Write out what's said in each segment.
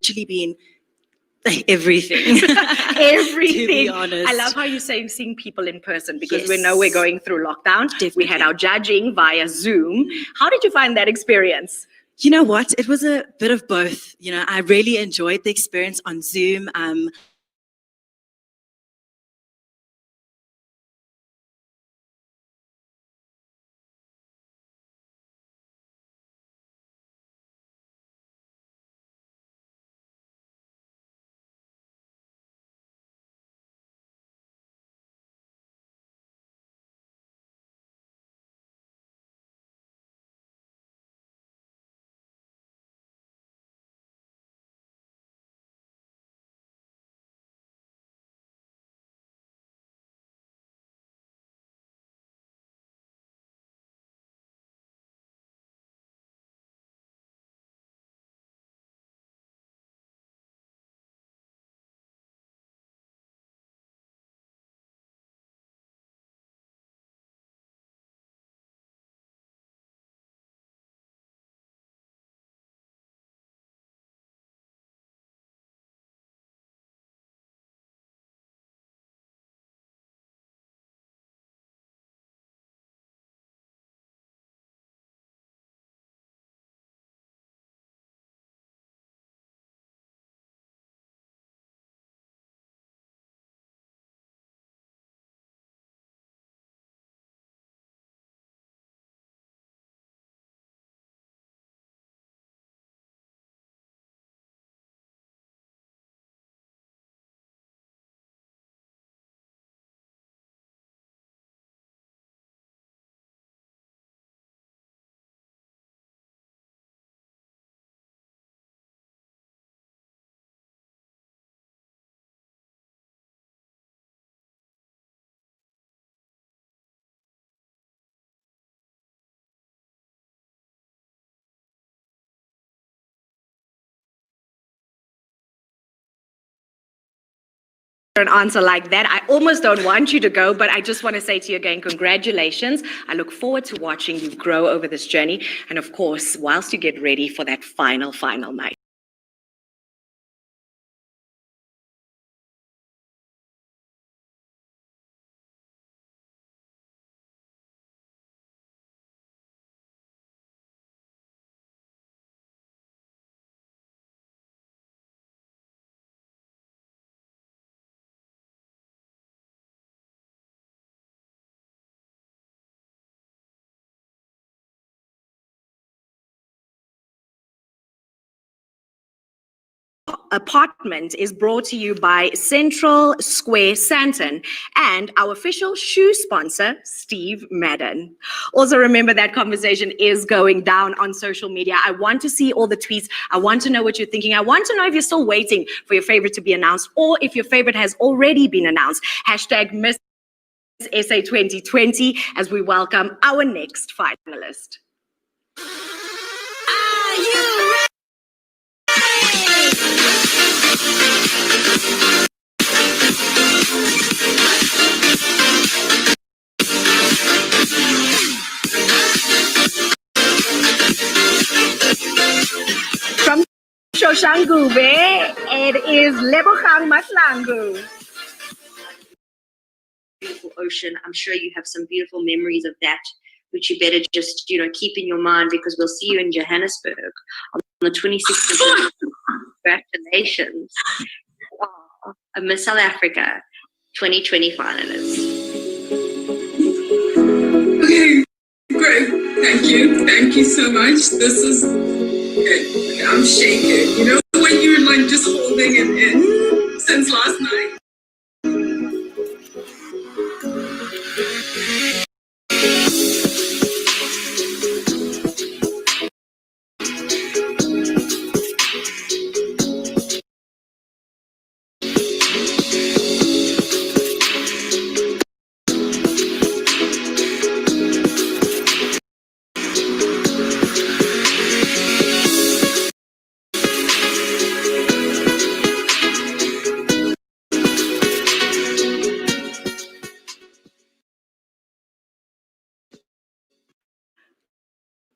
literally been everything. Everything. To be honest. I love how you're saying seeing people in person, because Yes. we know we're going through lockdown. Definitely. We had our judging via Zoom. How did you find that experience? You know what? It was a bit of both. You know, I really enjoyed the experience on Zoom. An answer like that. I almost don't want you to go, but I just want to say to you again, congratulations. I look forward to watching you grow over this journey. And of course, whilst you get ready for that final night. Apartment is brought to you by Central Square Sandton and our official shoe sponsor, Steve Madden. Also remember that conversation is going down on social media. I want to see all the tweets. I want to know what you're thinking. I want to know if you're still waiting for your favorite to be announced or if your favorite has already been announced. Hashtag Miss SA 2020 as we welcome our next finalist. Are you ready? From Soshanguve, it is Lebogang Maslangu. Beautiful ocean. I'm sure you have some beautiful memories of that, which you better just, keep in your mind, because we'll see you in Johannesburg on the 26th of June. Congratulations. Oh, a Miss South Africa 2020 finalist. Okay, great. Thank you so much. This is good. I'm shaking. You know when you're like just holding it in since last night?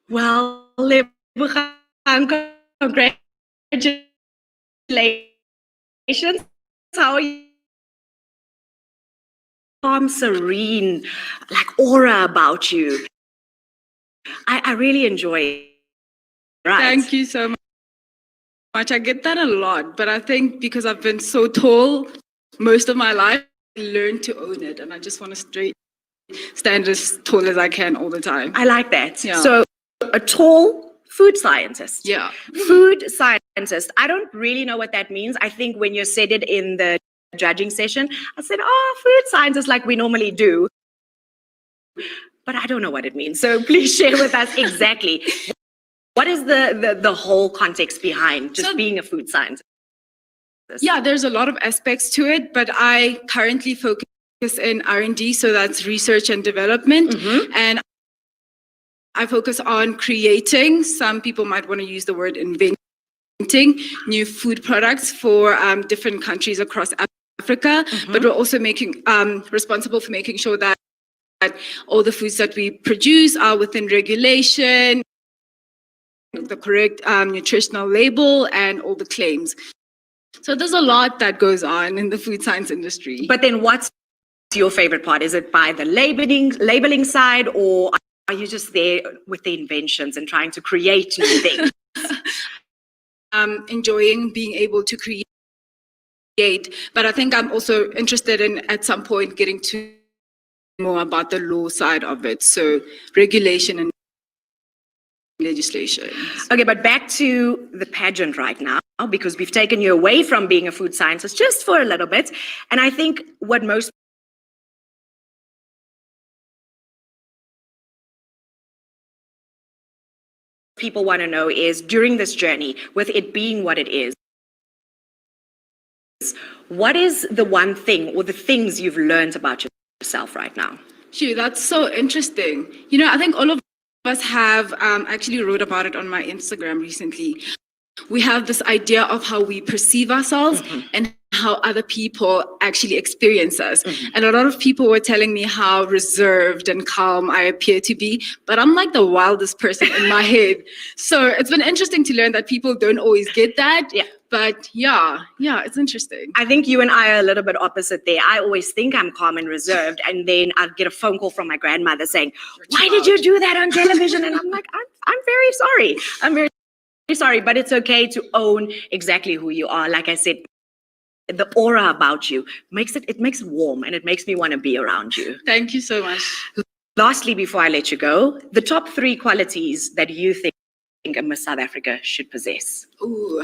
Well, Lebogang, congratulations How are you? Calm, serene, like aura about you. I really enjoy it. Right. Thank you so much. I get that a lot, but I think because I've been so tall most of my life, I learned to own it, and I just want to stand as tall as I can all the time. I like that. Yeah. So a tall food scientist. Yeah. Food scientist. I don't really know what that means. I think when you said it in the judging session, I said, oh, food scientist like we normally do. But I don't know what it means. So please share with us exactly. What is the whole context behind just being a food scientist? Yeah, there's a lot of aspects to it, but I currently focus in R&D, so that's research and development. And I focus on creating, some people might want to use the word inventing, new food products for different countries across Africa, but we're also responsible for making sure that all the foods that we produce are within regulation, the correct nutritional label, and all the claims. So there's a lot that goes on in the food science industry. But then what's your favorite part? Is it by the labeling side, or are you just there with the inventions and trying to create new things? Enjoying being able to create, but I think I'm also interested in at some point getting to more about the law side of it, so regulation and legislation. Okay, but back to the pageant right now, because we've taken you away from being a food scientist just for a little bit. And I think what most people want to know is, during this journey, with it being what it is, what is the one thing or the things you've learned about yourself right now? Phew, that's so interesting. You know, I think all of us have actually wrote about it on my Instagram recently. We have this idea of how we perceive ourselves and how other people actually experience us. And a lot of people were telling me how reserved and calm I appear to be, but I'm like the wildest person in my head. So it's been interesting to learn that people don't always get that. Yeah. But yeah, it's interesting. I think you and I are a little bit opposite there. I always think I'm calm and reserved, and then I'll get a phone call from my grandmother saying, why did you do that on television? And I'm like, I'm very sorry. I'm very sorry, but it's okay to own exactly who you are. Like I said, the aura about you makes it warm, and it makes me want to be around you. Thank you so much. Lastly, before I let you go, the top 3 qualities that you think a Miss South Africa should possess. Ooh,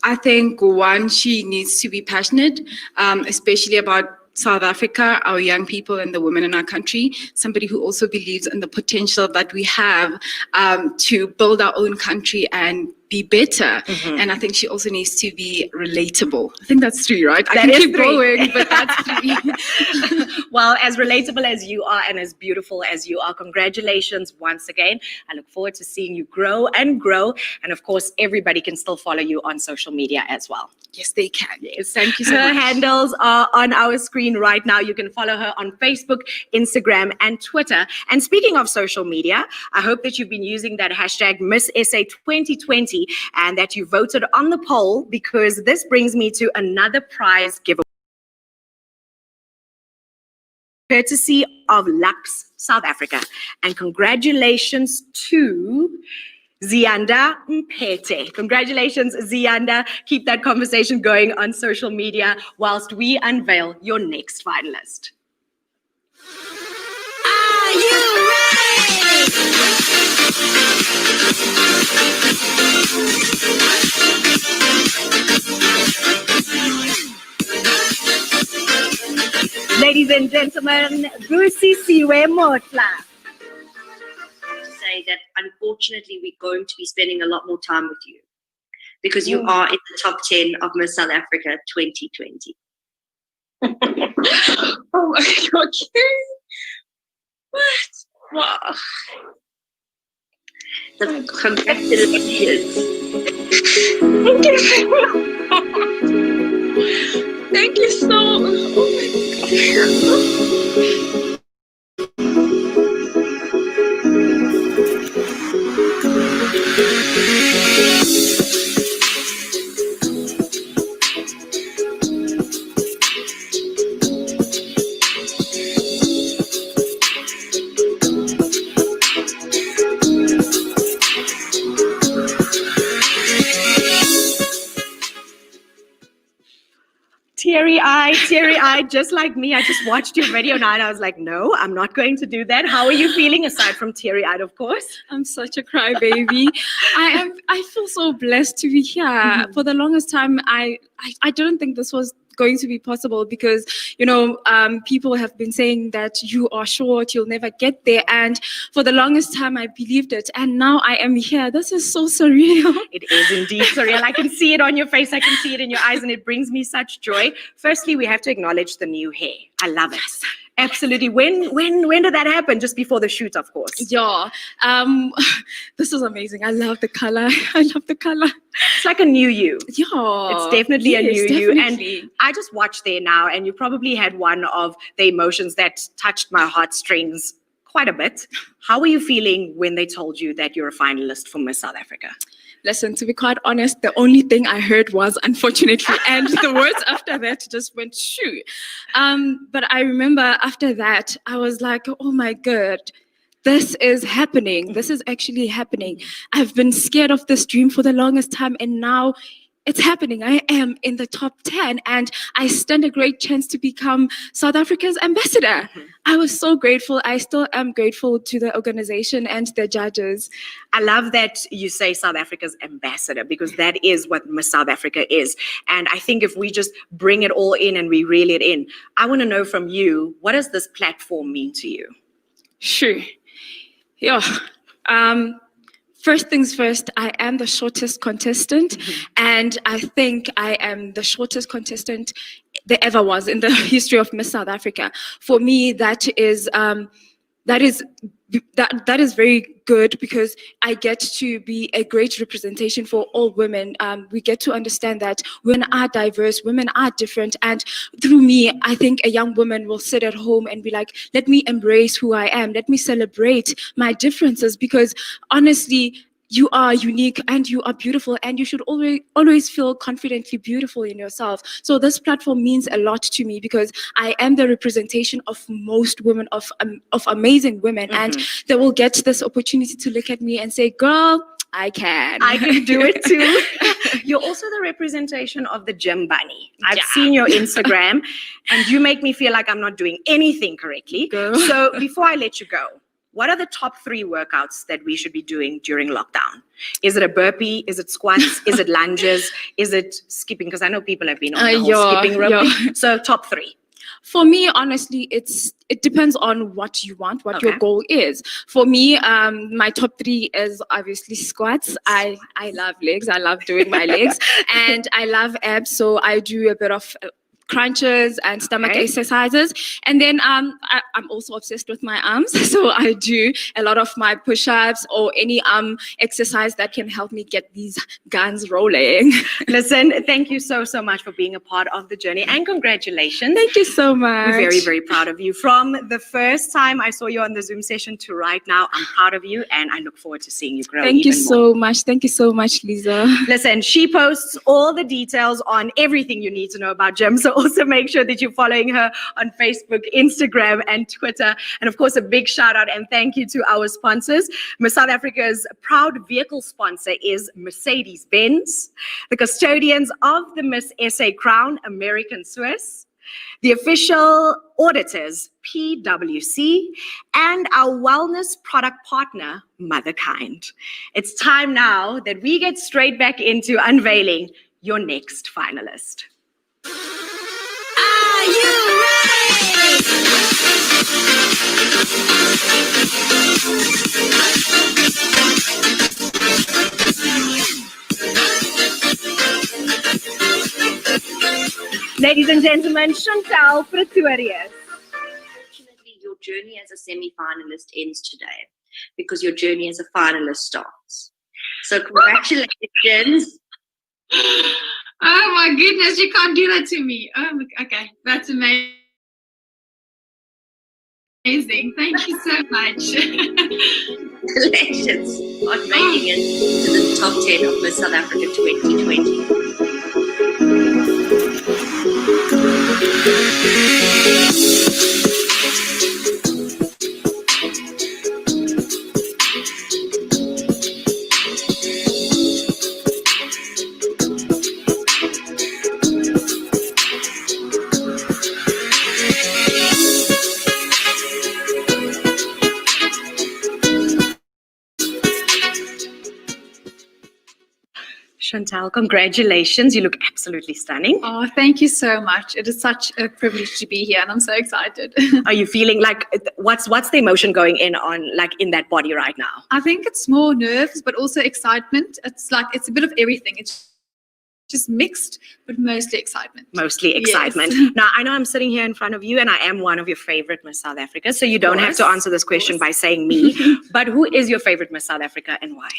I think one, she needs to be passionate, especially about South Africa, our young people and the women in our country. Somebody who also believes in the potential that we have to build our own country and be better. And I think she also needs to be relatable. I think that's 3, right? I can keep going, but that's 3. Well, as relatable as you are and as beautiful as you are, congratulations once again. I look forward to seeing you grow and grow. And of course, everybody can still follow you on social media as well. Yes, they can. Yes, thank you so Her much. handles are on our screen right now. You can follow her on Facebook, Instagram, and Twitter. And speaking of social media, I hope that you've been using that hashtag Miss SA 2020 and that you voted on the poll, because this brings me to another prize giveaway, courtesy of Lux South Africa. And congratulations to Zianda Mpete. Congratulations, Zianda. Keep that conversation going on social media whilst we unveil your next finalist. Are you Ladies and gentlemen, Busisiwe Motla. Say that unfortunately we're going to be spending a lot more time with you because you are in the top 10 of Miss South Africa 2020. Oh my God. What? Wow. So congratulations. Thank you so much. Thank you so much. Oh my God. Teary-eyed, just like me. I just watched your video now and I was like, no, I'm not going to do that. How are you feeling aside from teary-eyed, of course? I'm such a crybaby. I feel so blessed to be here. For the longest time, I didn't think this was going to be possible because, people have been saying that you are short, you'll never get there. And for the longest time, I believed it. And now I am here. This is so surreal. It is indeed surreal. I can see it on your face. I can see it in your eyes, and it brings me such joy. Firstly, we have to acknowledge the new hair. I love it. Absolutely. When did that happen? Just before the shoot, of course. Yeah. This is amazing. I love the color. I love the color. It's like a new you. Yeah. It's definitely a new you. Definitely. And I just watched there now, and you probably had one of the emotions that touched my heartstrings quite a bit. How were you feeling when they told you that you're a finalist for Miss South Africa? Listen, to be quite honest, the only thing I heard was unfortunately, and the words after that just went shoo. But I remember after that, I was like, oh my God, this is happening. This is actually happening. I've been scared of this dream for the longest time, and now it's happening. I am in the top 10, and I stand a great chance to become South Africa's ambassador. I was so grateful. I still am grateful to the organization and the judges. I love that you say South Africa's ambassador, because that is what Miss South Africa is. And I think if we just bring it all in and we reel it in, I want to know from you, what does this platform mean to you? Sure. Yeah. First things first, I am the shortest contestant, and I think I am the shortest contestant there ever was in the history of Miss South Africa. For me, that is very good, because I get to be a great representation for all women. We get to understand that women are diverse, women are different, and through me, I think a young woman will sit at home and be like, let me embrace who I am, let me celebrate my differences, because honestly, you are unique and you are beautiful, and you should always feel confidently beautiful in yourself. So this platform means a lot to me, because I am the representation of most women, of amazing women, and they will get this opportunity to look at me and say, girl, I can do it too. You're also the representation of the gym bunny. I've seen your Instagram, and you make me feel like I'm not doing anything correctly. Girl. So before I let you go, what are the top 3 workouts that we should be doing during lockdown? Is it a burpee? Is it squats? Is it lunges? Is it skipping? Because I know people have been on the whole skipping rope. So top 3. For me, honestly, it depends on what you want, what your goal is. For me, my top 3 is obviously squats. I love legs. I love doing my legs, and I love abs. So I do a bit of crunches and stomach exercises, and then I'm also obsessed with my arms, so I do a lot of my push-ups or any exercise that can help me get these guns rolling. Listen, thank you so much for being a part of the journey, and congratulations. Thank you so much. We're very, very proud of you. From the first time I saw you on the Zoom session to right now, I'm proud of you, and I look forward to seeing you grow. Thank you so much. Thank you so much, Lisa. Listen, she posts all the details on everything you need to know about Gem, so also make sure that you're following her on Facebook, Instagram, and Twitter. And of course, a big shout out and thank you to our sponsors. Miss South Africa's proud vehicle sponsor is Mercedes-Benz, the custodians of the Miss SA Crown, American Swiss, the official auditors, PwC, and our wellness product partner, Motherkind. It's time now that we get straight back into unveiling your next finalist. Are you ready? Ladies and gentlemen, Chantal Pretorius. Unfortunately, your journey as a semi-finalist ends today, because your journey as a finalist starts. So congratulations. Oh my goodness, you can't do that to me. Oh, okay, that's amazing. Thank you so much. Congratulations on making it to the top 10 of Miss South Africa 2020. Chantal. Congratulations. You look absolutely stunning. Oh, thank you so much. It is such a privilege to be here, and I'm so excited. Are you feeling like what's the emotion going in that body right now? I think it's more nerves, but also excitement. It's a bit of everything. It's just mixed, but mostly excitement. Mostly excitement. Yes. Now, I know I'm sitting here in front of you and I am one of your favorite Miss South Africa, so you don't have to answer this question by saying me, but who is your favorite Miss South Africa and why?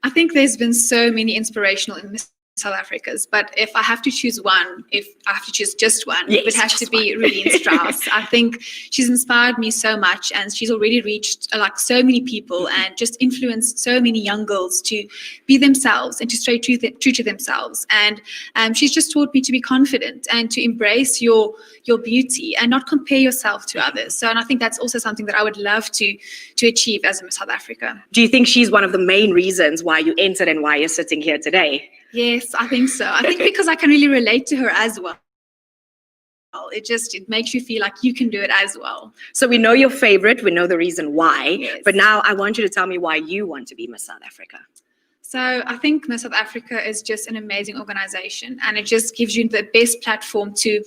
I think there's been so many inspirational in Miss South Africa's, but if I have to choose one, if I have to choose just one, Yes, it would have to just be one. Rudine Strauss. I think she's inspired me so much, and she's already reached so many people and just influenced so many young girls to be themselves and to stay true to themselves. And she's just taught me to be confident and to embrace your beauty and not compare yourself to others. So, and I think that's also something that I would love to achieve as a Miss South Africa. Do you think she's one of the main reasons why you entered and why you're sitting here today? Yes, I think so. I think because I can really relate to her as well. It makes you feel like you can do it as well. So we know your favorite, we know the reason why, Yes. but now I want you to tell me why you want to be Miss South Africa. So I think Miss South Africa is just an amazing organization, and it just gives you the best platform to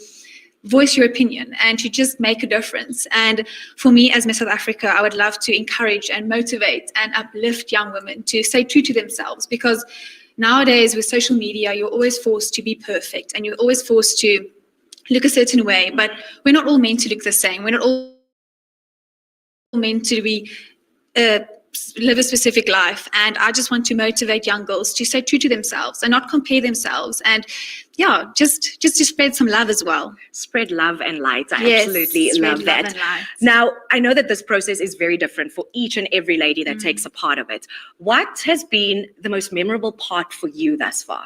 voice your opinion and to just make a difference. And for me as Miss South Africa, I would love to encourage and motivate and uplift young women to stay true to themselves, because nowadays with social media, you're always forced to be perfect and you're always forced to look a certain way, but we're not all meant to look the same. We're not all meant to be live a specific life. And I just want to motivate young girls to stay true to themselves and not compare themselves. And just to spread some love as well. Spread love and light. I Yes, absolutely spread love love that. and light. Now, I know that this process is very different for each and every lady that takes a part of it. What has been the most memorable part for you thus far?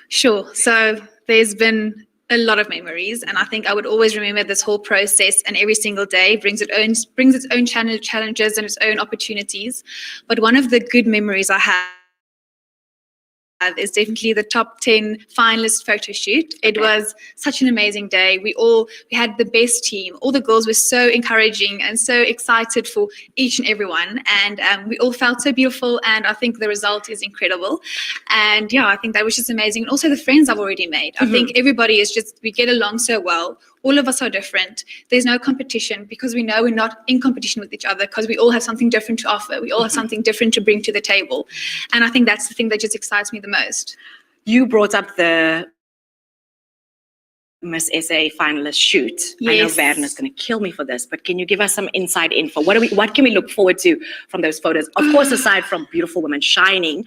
Sure. So there's been a lot of memories, and I think I would always remember this whole process, and every single day brings its own challenges and its own opportunities. But one of the good memories I have is definitely the top 10 finalist photo shoot. It was such an amazing day. We had the best team. All the girls were so encouraging and so excited for each and every one. And we all felt so beautiful. And I think the result is incredible. And I think that was just amazing. And also the friends I've already made. I think everybody we get along so well. All of us are different. There's no competition, because we know we're not in competition with each other, because we all have something different to offer. We all have something different to bring to the table. And I think that's the thing that just excites me the most. You brought up the Miss SA finalist shoot. I know Yes. Verna is going to kill me for this, but can you give us some inside info? What can we look forward to from those photos? Of course, aside from beautiful women shining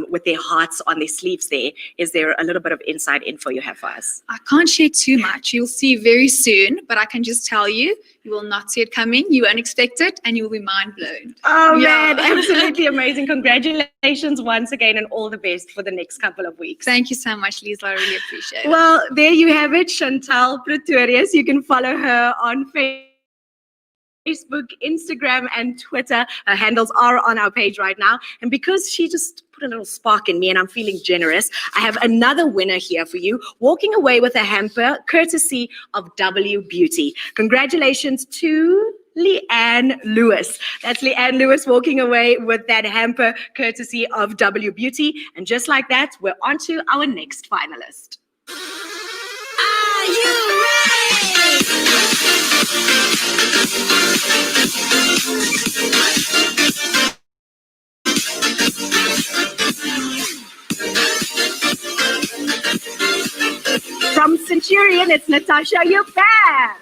with their hearts on their sleeves there, is there a little bit of inside info you have for us? I can't share too much. You'll see very soon, but I can just tell you, you will not see it coming. You won't expect it, and you will be mind blown. Oh Yeah. man, absolutely amazing. Congratulations once again, and all the best for the next couple of weeks. Thank you so much, Lisa. I really appreciate it. Well, there you have it, Chantal Pretorius. You can follow her on Facebook, Instagram, and Twitter. Her handles are on our page right now. And because she just put a little spark in me and I'm feeling generous, I have another winner here for you, walking away with a hamper courtesy of W Beauty. Congratulations to Leanne Lewis. That's Leanne Lewis walking away with that hamper courtesy of W Beauty. And just like that, we're on to our next finalist. Are you ready? From Centurion, it's Natasha Yubab.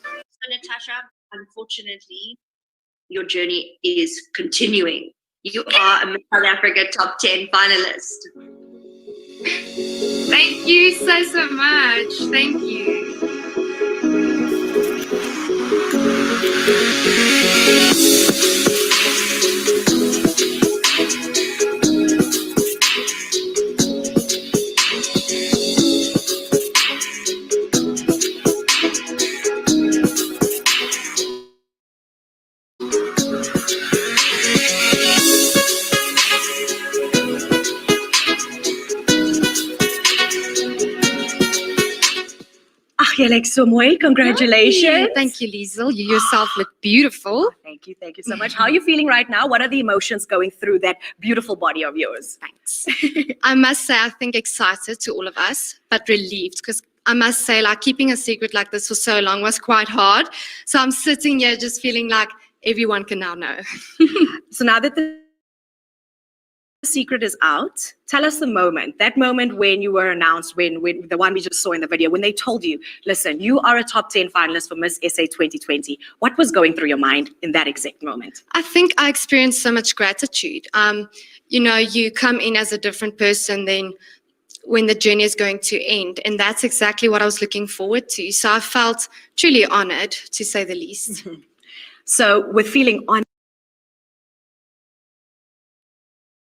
So, Natasha, unfortunately, your journey is continuing. You are a Miss South Africa top 10 finalist. Thank you so much. Thank you. Kelek Somoy, congratulations. Thank you, Liesel. You yourself look beautiful. Thank you so much. How are you feeling right now? What are the emotions going through that beautiful body of yours? Thanks. I must say, I think excited to all of us, but relieved because I must say, like, keeping a secret like this for so long was quite hard. So I'm sitting here just feeling like everyone can now know. So now that the secret is out, tell us the moment, that moment when you were announced, when the one we just saw in the video, when they told you, listen, you are a top 10 finalist for Miss SA 2020. What was going through your mind in that exact moment? I think I experienced so much gratitude. You know, you come in as a different person than when the journey is going to end. And that's exactly what I was looking forward to. So I felt truly honored, to say the least. So with feeling honored,